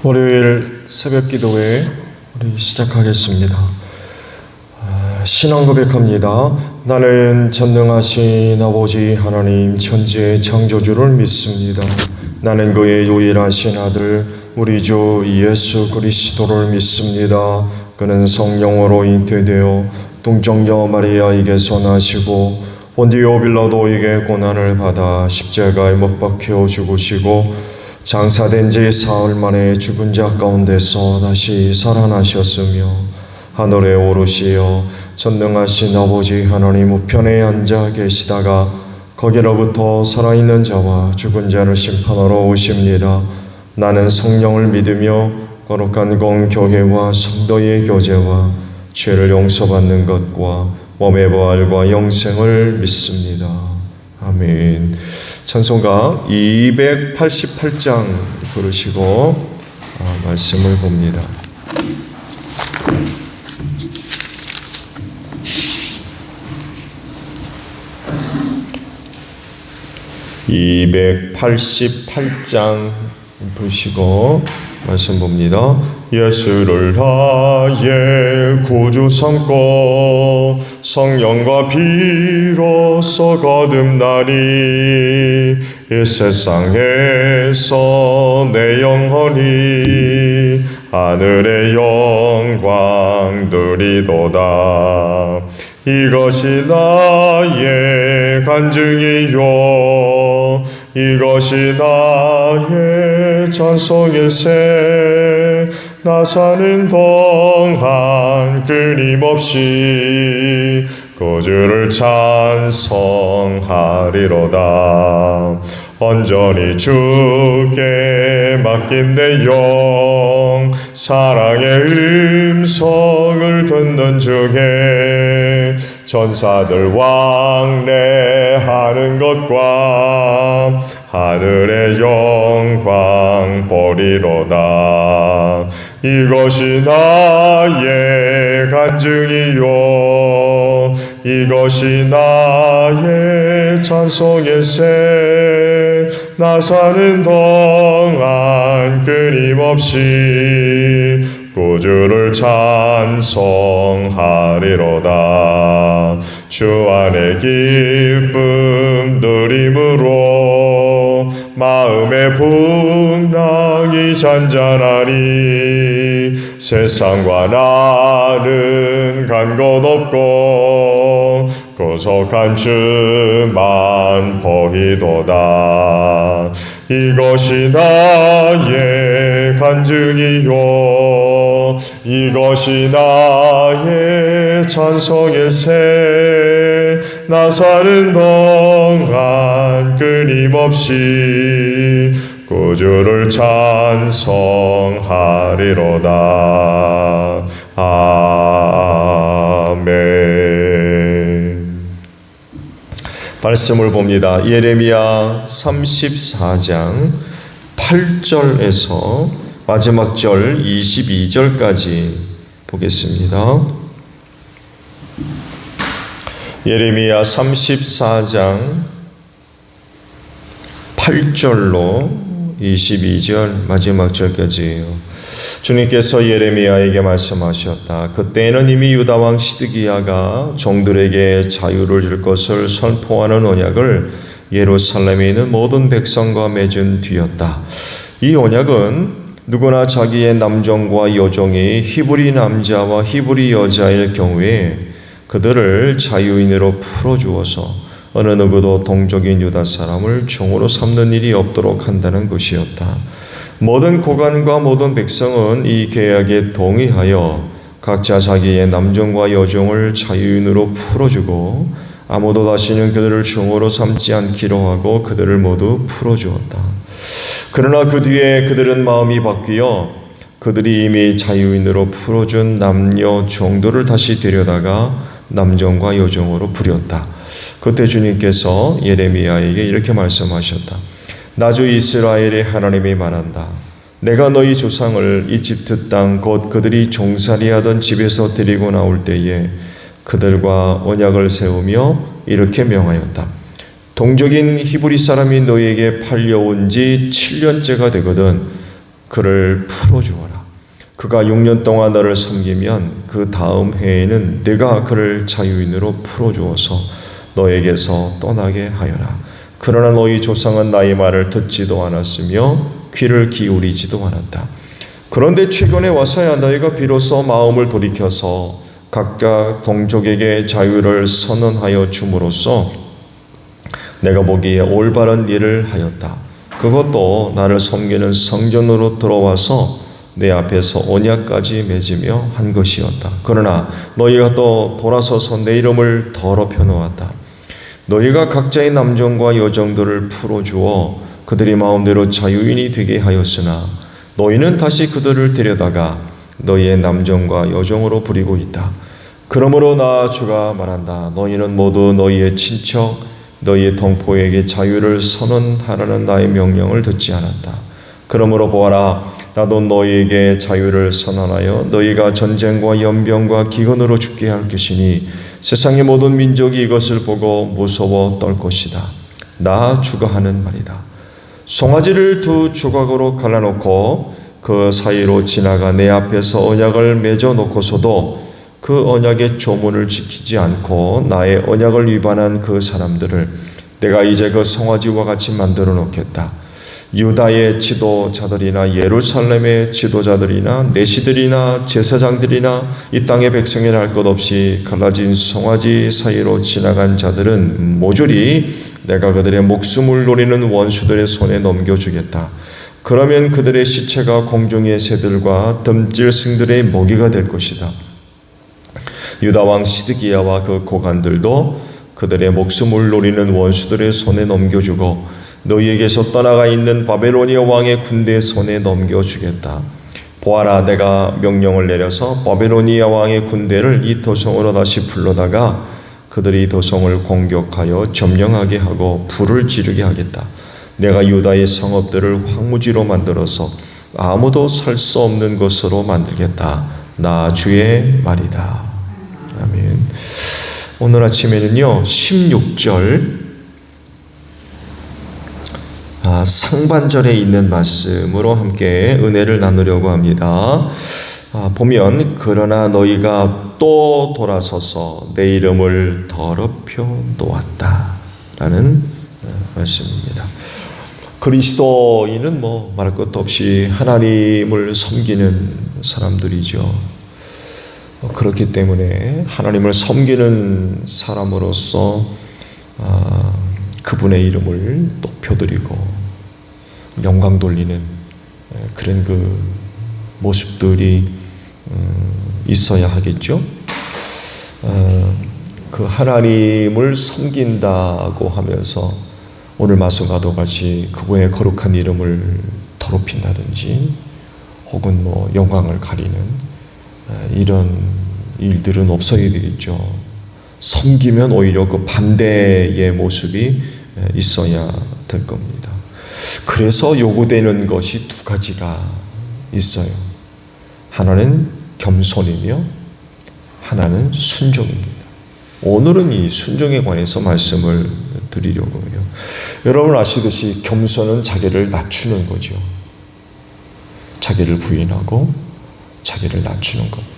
월요일 새벽 기도회 우리 시작하겠습니다. 신앙 고백합니다. 나는 전능하신 아버지 하나님 천지의 창조주를 믿습니다. 나는 그의 유일하신 아들 우리 주 예수 그리스도를 믿습니다. 그는 성령으로 잉태되어 동정녀 마리아에게서 나시고 본디오 빌라도에게 고난을 받아 십자가에 못 박혀 죽으시고 장사된 지 사흘 만에 죽은 자 가운데서 다시 살아나셨으며 하늘에 오르시어 전능하신 아버지 하나님 우편에 앉아 계시다가 거기로부터 살아있는 자와 죽은 자를 심판하러 오십니다. 나는 성령을 믿으며 거룩한 공교회와 성도의 교제와 죄를 용서받는 것과 몸의 부활과 영생을 믿습니다. 아멘. 찬송가 288장 부르시고 말씀을 봅니다. (288장) 부르시고 말씀 봅니다. 예수를 나의 구주 삼고 성령과 피로써 거듭나니 이 세상에서 내 영혼이 하늘의 영광 누리도다. 이것이 나의 간증이요 이것이 나의 찬송일세. 나 사는 동안 끊임없이 구주를 찬송하리로다. 온전히 주께 맡긴 내 영 사랑의 음성을 듣는 중에 전사들 왕래하는 것과 하늘의 영광 보리로다. 이것이 나의 간증이요 이것이 나의 찬송일세. 나 사는 동안 끊임없이 구주를 찬송하리로다. 주 안의 기쁨 누림으로 마음의 풍랑이 잔잔하니 세상과 나는 간 곳 없고 구속한 주만 보이도다. 이것이 나의 간증이요 이것이 나의 찬송일세. 나 사는 동안 끊임없이 구주를 찬송하리로다. 아멘. 말씀을 봅니다. 예레미야 34장 8절에서 마지막 절 22절까지 보겠습니다. 예레미야 34장 8절로 22절 마지막 절까지예요. 주님께서 예레미야에게 말씀하셨다. 그때에는 이미 유다 왕 시드기야가 종들에게 자유를 줄 것을 선포하는 언약을 예루살렘에 있는 모든 백성과 맺은 뒤였다. 이 언약은 누구나 자기의 남종과 여종이 히브리 남자와 히브리 여자일 경우에 그들을 자유인으로 풀어주어서 어느 누구도 동족인 유다 사람을 종으로 삼는 일이 없도록 한다는 것이었다. 모든 고관과 모든 백성은 이 계약에 동의하여 각자 자기의 남종과 여종을 자유인으로 풀어주고 아무도 다시는 그들을 종으로 삼지 않기로 하고 그들을 모두 풀어주었다. 그러나 그 뒤에 그들은 마음이 바뀌어 그들이 이미 자유인으로 풀어준 남녀 종들을 다시 데려다가 남종과 여종으로 부렸다. 그때 주님께서 예레미야에게 이렇게 말씀하셨다. 나 주 이스라엘의 하나님이 말한다. 내가 너희 조상을 이집트 땅 곧 그들이 종살이하던 집에서 데리고 나올 때에 그들과 언약을 세우며 이렇게 명하였다. 동족인 히브리 사람이 너희에게 팔려온 지 7년째가 되거든 그를 풀어주어라. 그가 6년 동안 너를 섬기면 그 다음 해에는 네가 그를 자유인으로 풀어주어서 너에게서 떠나게 하여라. 그러나 너희 조상은 나의 말을 듣지도 않았으며 귀를 기울이지도 않았다. 그런데 최근에 와서야 너희가 비로소 마음을 돌이켜서 각자 동족에게 자유를 선언하여 줌으로써 내가 보기에 올바른 일을 하였다. 그것도 나를 섬기는 성전으로 들어와서 내 앞에서 언약까지 맺으며 한 것이었다. 그러나 너희가 또 돌아서서 내 이름을 더럽혀 놓았다. 너희가 각자의 남정과 여정들을 풀어주어 그들이 마음대로 자유인이 되게 하였으나 너희는 다시 그들을 데려다가 너희의 남정과 여정으로 부리고 있다. 그러므로 나 주가 말한다. 너희는 모두 너희의 친척, 너희의 동포에게 자유를 선언하라는 나의 명령을 듣지 않았다. 그러므로 보아라, 나도 너희에게 자유를 선언하여 너희가 전쟁과 연병과 기근으로 죽게 할 것이니 세상의 모든 민족이 이것을 보고 무서워 떨 것이다. 나 주가 하는 말이다. 송아지를 두 조각으로 갈라놓고 그 사이로 지나가 내 앞에서 언약을 맺어 놓고서도 그 언약의 조문을 지키지 않고 나의 언약을 위반한 그 사람들을 내가 이제 그 송아지와 같이 만들어 놓겠다. 유다의 지도자들이나 예루살렘의 지도자들이나 내시들이나 제사장들이나 이 땅의 백성이라 할 것 없이 갈라진 송아지 사이로 지나간 자들은 모조리 내가 그들의 목숨을 노리는 원수들의 손에 넘겨주겠다. 그러면 그들의 시체가 공중의 새들과 덤질 승들의 먹이가 될 것이다. 유다 왕 시드기야와 그 고관들도 그들의 목숨을 노리는 원수들의 손에 넘겨주고 너희에게서 떠나가 있는 바벨로니아 왕의 군대의 손에 넘겨주겠다. 보아라, 내가 명령을 내려서 바벨로니아 왕의 군대를 이 도성으로 다시 불러다가 그들이 도성을 공격하여 점령하게 하고 불을 지르게 하겠다. 내가 유다의 성읍들을 황무지로 만들어서 아무도 살 수 없는 것으로 만들겠다. 나 주의 말이다. 아멘. 오늘 아침에는요 16절 상반절에 있는 말씀으로 함께 은혜를 나누려고 합니다. 보면 그러나 너희가 또 돌아서서 내 이름을 더럽혀 놓았다 라는 말씀입니다. 그리스도인은 말할 것도 없이 하나님을 섬기는 사람들이죠. 그렇기 때문에 하나님을 섬기는 사람으로서 그분의 이름을 높여드리고 영광 돌리는 그런 그 모습들이 있어야 하겠죠. 그 하나님을 섬긴다고 하면서 오늘 말씀과도 같이 그분의 거룩한 이름을 더럽힌다든지 혹은 영광을 가리는 이런 일들은 없어야 되겠죠. 섬기면 오히려 그 반대의 모습이 있어야 될 겁니다. 그래서 요구되는 것이 두 가지가 있어요. 하나는 겸손이며 하나는 순종입니다. 오늘은 이 순종에 관해서 말씀을 드리려고 해요. 여러분 아시듯이 겸손은 자기를 낮추는 거죠. 자기를 부인하고 자기를 낮추는 겁니다.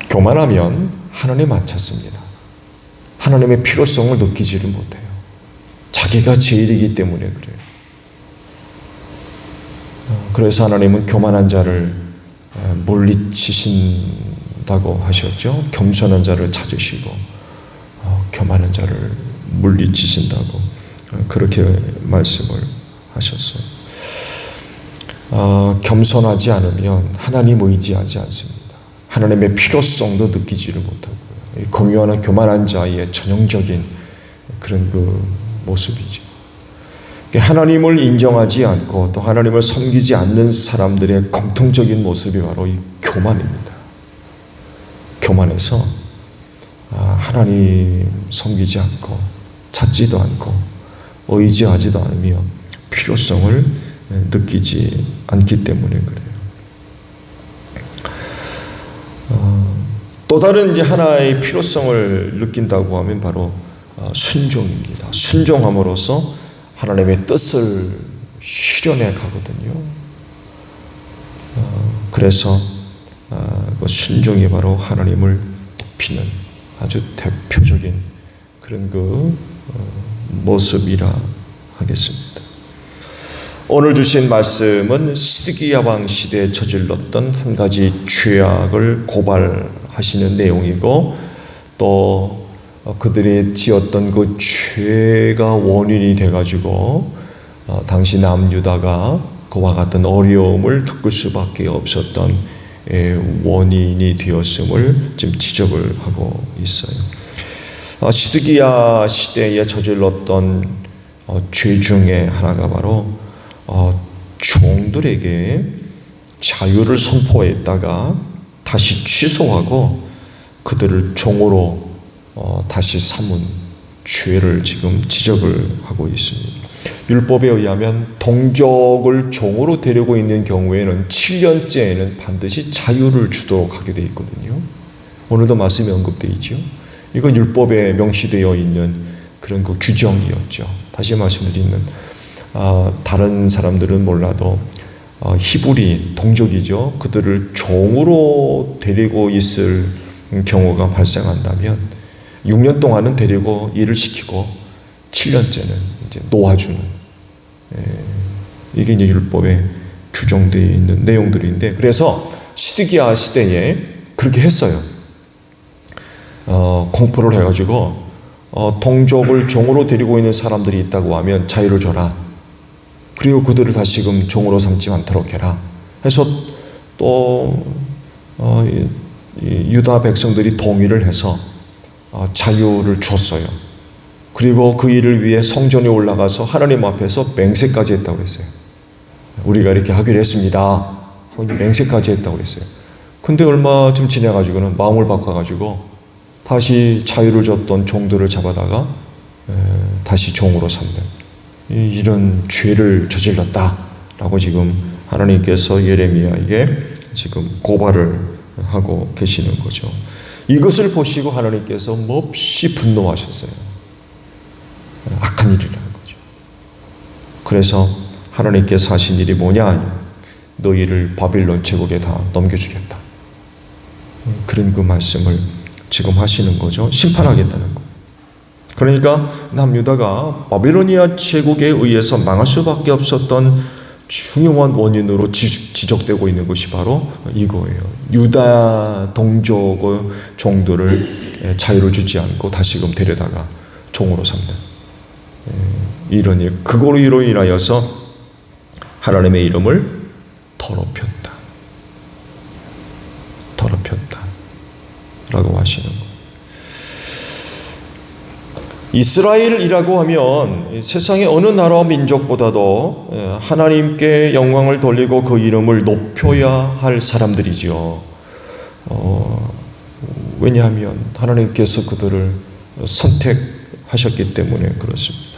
교만하면 하나님 안 찾습니다. 하나님의 필요성을 느끼지를 못해요. 자기가 제일이기 때문에 그래요. 그래서 하나님은 교만한 자를 물리치신다고 하셨죠. 겸손한 자를 찾으시고 교만한 자를 물리치신다고 그렇게 말씀을 하셨어요. 겸손하지 않으면 하나님 의지하지 않습니다. 하나님의 필요성도 느끼지를 못하고요. 교만한 자의 전형적인 그런 그 모습이죠. 하나님을 인정하지 않고 또 하나님을 섬기지 않는 사람들의 공통적인 모습이 바로 이 교만입니다. 교만해서 하나님 섬기지 않고 찾지도 않고 의지하지도 않으며 필요성을 느끼지 않기 때문에 그래요. 또 다른 이제 하나의 필요성을 느낀다고 하면 바로 순종입니다. 순종함으로써 하나님의 뜻을 실현해 가거든요. 그래서 그 순종이 바로 하나님을 높이는 아주 대표적인 그런 그 모습이라 하겠습니다. 오늘 주신 말씀은 시드기야 왕 시대에 저질렀던 한 가지 죄악을 고발하시는 내용이고, 또 그들이 지었던 그 죄가 원인이 돼가지고 당시 남유다가 그와 같은 어려움을 겪을 수밖에 없었던 원인이 되었음을 지금 지적을 하고 있어요. 시드기야 시대에 저질렀던 죄 중에 하나가 바로 종들에게 자유를 선포했다가 다시 취소하고 그들을 종으로 다시 삼은 죄를 지금 지적을 하고 있습니다. 율법에 의하면 동족을 종으로 데리고 있는 경우에는 7년째에는 반드시 자유를 주도록 하게 되어 있거든요. 오늘도 말씀이 언급되어 있죠. 이건 율법에 명시되어 있는 그런 그 규정이었죠. 다시 말씀드리면 다른 사람들은 몰라도 히브리 동족이죠. 그들을 종으로 데리고 있을 경우가 발생한다면 6년 동안은 데리고 일을 시키고 7년째는 이제 놓아주는, 이게 이제 율법에 규정되어 있는 내용들인데, 그래서 시드기야 시대에 그렇게 했어요. 공포를 해가지고 동족을 종으로 데리고 있는 사람들이 있다고 하면 자유를 줘라. 그리고 그들을 다시금 종으로 삼지 않도록 해라. 해서 또 유다 백성들이 동의를 해서 자유를 줬어요. 그리고 그 일을 위해 성전에 올라가서 하나님 앞에서 맹세까지 했다고 했어요. 우리가 이렇게 하기로 했습니다. 맹세까지 했다고 했어요. 근데 얼마쯤 지나가지고는 마음을 바꿔가지고 다시 자유를 줬던 종들을 잡아다가 다시 종으로 삼는 이런 죄를 저질렀다라고 지금 하나님께서 예레미야에게 지금 고발을 하고 계시는 거죠. 이것을 보시고 하나님께서 몹시 분노하셨어요. 악한 일이라는 거죠. 그래서 하나님께서 하신 일이 뭐냐? 너희를 바빌론 제국에 다 넘겨주겠다. 그런 그 말씀을 지금 하시는 거죠. 심판하겠다는 거. 그러니까 남유다가 바빌로니아 제국에 의해서 망할 수밖에 없었던 중요한 원인으로 지적되고 있는 것이 바로 이거예요. 유다 동족의 종들을 자유를 주지 않고 다시금 데려다가 종으로 삼는 이런 일, 그거로 인하여서 하나님의 이름을 더럽혔다 라고 하시는 거예요. 이스라엘이라고 하면 세상의 어느 나라와 민족보다도 하나님께 영광을 돌리고 그 이름을 높여야 할 사람들이지요. 왜냐하면 하나님께서 그들을 선택하셨기 때문에 그렇습니다.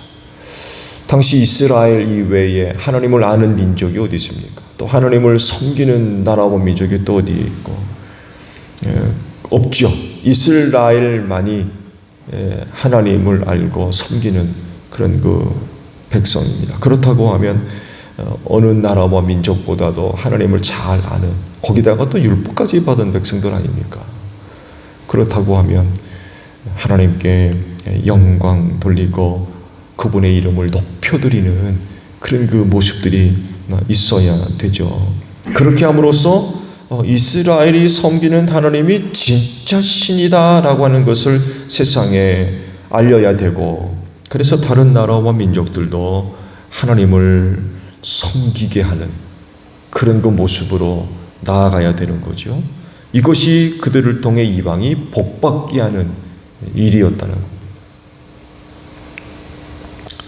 당시 이스라엘 이외에 하나님을 아는 민족이 어디 있습니까? 또 하나님을 섬기는 나라와 민족이 또 어디 있고? 없죠. 이스라엘만이 하나님을 알고 섬기는 그런 그 백성입니다. 그렇다고 하면 어느 나라와 민족보다도 하나님을 잘 아는, 거기다가 또 율법까지 받은 백성들 아닙니까? 그렇다고 하면 하나님께 영광 돌리고 그분의 이름을 높여드리는 그런 그 모습들이 있어야 되죠. 그렇게 함으로써 이스라엘이 섬기는 하나님이 진짜 신이다라고 하는 것을 세상에 알려야 되고, 그래서 다른 나라와 민족들도 하나님을 섬기게 하는 그런 그 모습으로 나아가야 되는 거죠. 이것이 그들을 통해 이방이 복받게 하는 일이었다는 겁니다.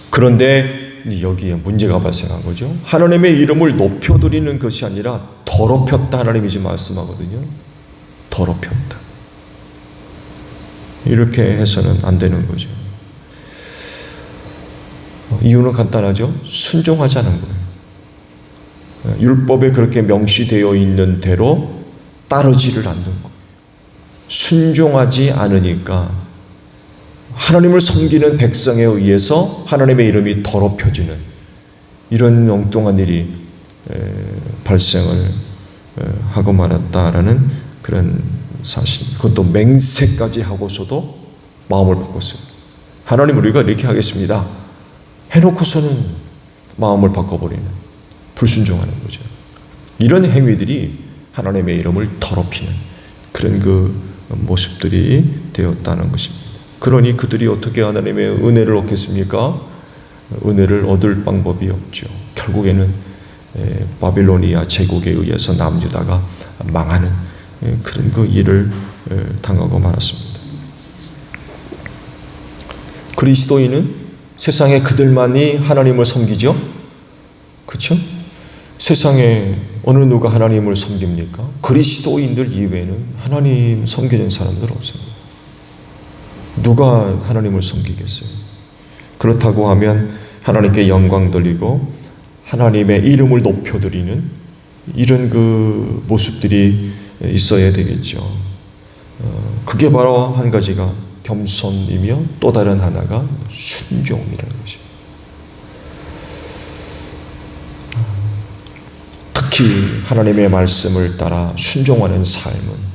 그런데 여기에 문제가 발생한 거죠. 하나님의 이름을 높여드리는 것이 아니라 더럽혔다, 하나님이 지금 말씀하거든요. 더럽혔다. 이렇게 해서는 안 되는 거죠. 이유는 간단하죠. 순종하지 않은 거예요. 율법에 그렇게 명시되어 있는 대로 따르지를 않는 거예요. 순종하지 않으니까 하나님을 섬기는 백성에 의해서 하나님의 이름이 더럽혀지는 이런 엉뚱한 일이 발생을 하고 말았다라는 그런 사실. 그것도 맹세까지 하고서도 마음을 바꿨어요. 하나님, 우리가 이렇게 하겠습니다 해놓고서는 마음을 바꿔버리는, 불순종하는 거죠. 이런 행위들이 하나님의 이름을 더럽히는 그런 그 모습들이 되었다는 것입니다. 그러니 그들이 어떻게 하나님의 은혜를 얻겠습니까? 은혜를 얻을 방법이 없죠. 결국에는 바빌로니아 제국에 의해서 남유다가 망하는 그런 그 일을 당하고 말았습니다. 그리스도인은 세상에 그들만이 하나님을 섬기죠? 그렇죠? 세상에 어느 누가 하나님을 섬깁니까? 그리스도인들 이외에는 하나님 섬기는 사람들 없습니다. 누가 하나님을 섬기겠어요? 그렇다고 하면 하나님께 영광 돌리고 하나님의 이름을 높여드리는 이런 그 모습들이 있어야 되겠죠. 그게 바로 한 가지가 겸손이며 또 다른 하나가 순종이라는 것입니다. 특히 하나님의 말씀을 따라 순종하는 삶은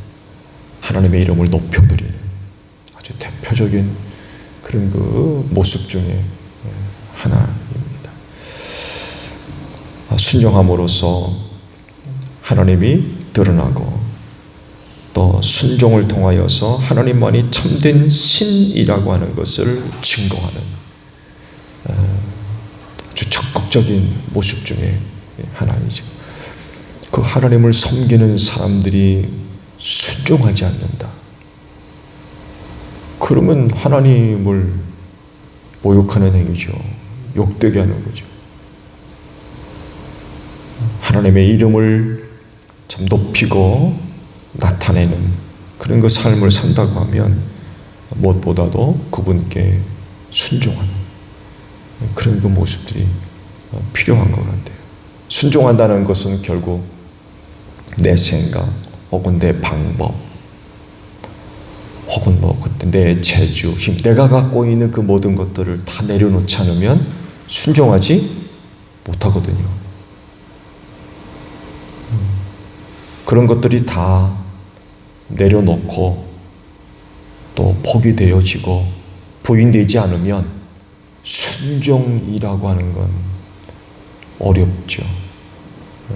하나님의 이름을 높여드리는 아주 대표적인 그런 그 모습 중에 하나입니다. 순종함으로써 하나님이 드러나고 또 순종을 통하여서 하나님만이 참된 신이라고 하는 것을 증거하는 아주 적극적인 모습 중에 하나이죠. 그 하나님을 섬기는 사람들이 순종하지 않는다. 그러면 하나님을 모욕하는 행위죠. 욕되게 하는 거죠. 하나님의 이름을 참 높이고 나타내는 그런 그 삶을 산다고 하면 무엇보다도 그분께 순종하는 그런 그 모습들이 필요한 것 같아요. 순종한다는 것은 결국 내 생각 혹은 내 방법 혹은 뭐 그때 내 재주, 힘, 내가 갖고 있는 그 모든 것들을 다 내려놓지 않으면 순종하지 못하거든요. 그런 것들이 다 내려놓고 또 포기되어지고 부인되지 않으면 순종이라고 하는 건 어렵죠.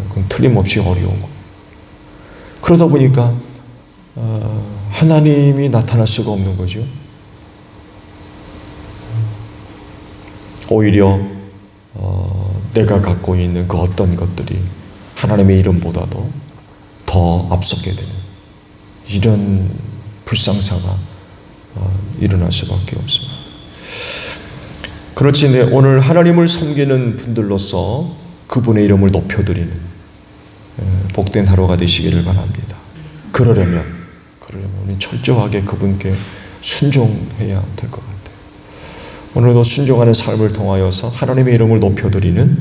그건 틀림없이 어려운 거예요. 그러다 보니까 하나님이 나타날 수가 없는 거죠. 오히려 내가 갖고 있는 그 어떤 것들이 하나님의 이름보다도 더 앞서게 되는 이런 불상사가 일어날 수밖에 없습니다. 그렇지, 오늘 하나님을 섬기는 분들로서 그분의 이름을 높여드리는 복된 하루가 되시기를 바랍니다. 그러려면 우리는 철저하게 그분께 순종해야 될 것 같아요. 오늘도 순종하는 삶을 통하여서 하나님의 이름을 높여드리는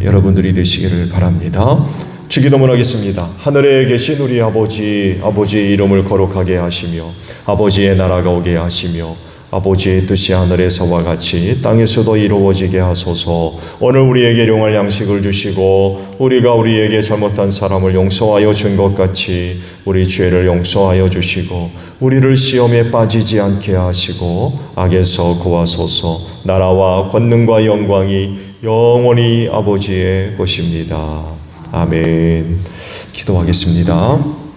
여러분들이 되시기를 바랍니다. 주기도문 하겠습니다. 하늘에 계신 우리 아버지의 이름을 거룩하게 하시며 아버지의 나라가 오게 하시며 아버지의 뜻이 하늘에서와 같이 땅에서도 이루어지게 하소서. 오늘 우리에게 일용할 양식을 주시고 우리가 우리에게 잘못한 사람을 용서하여 준 것 같이 우리 죄를 용서하여 주시고 우리를 시험에 빠지지 않게 하시고 악에서 구하소서. 나라와 권능과 영광이 영원히 아버지의 것입니다. 아멘. 기도하겠습니다.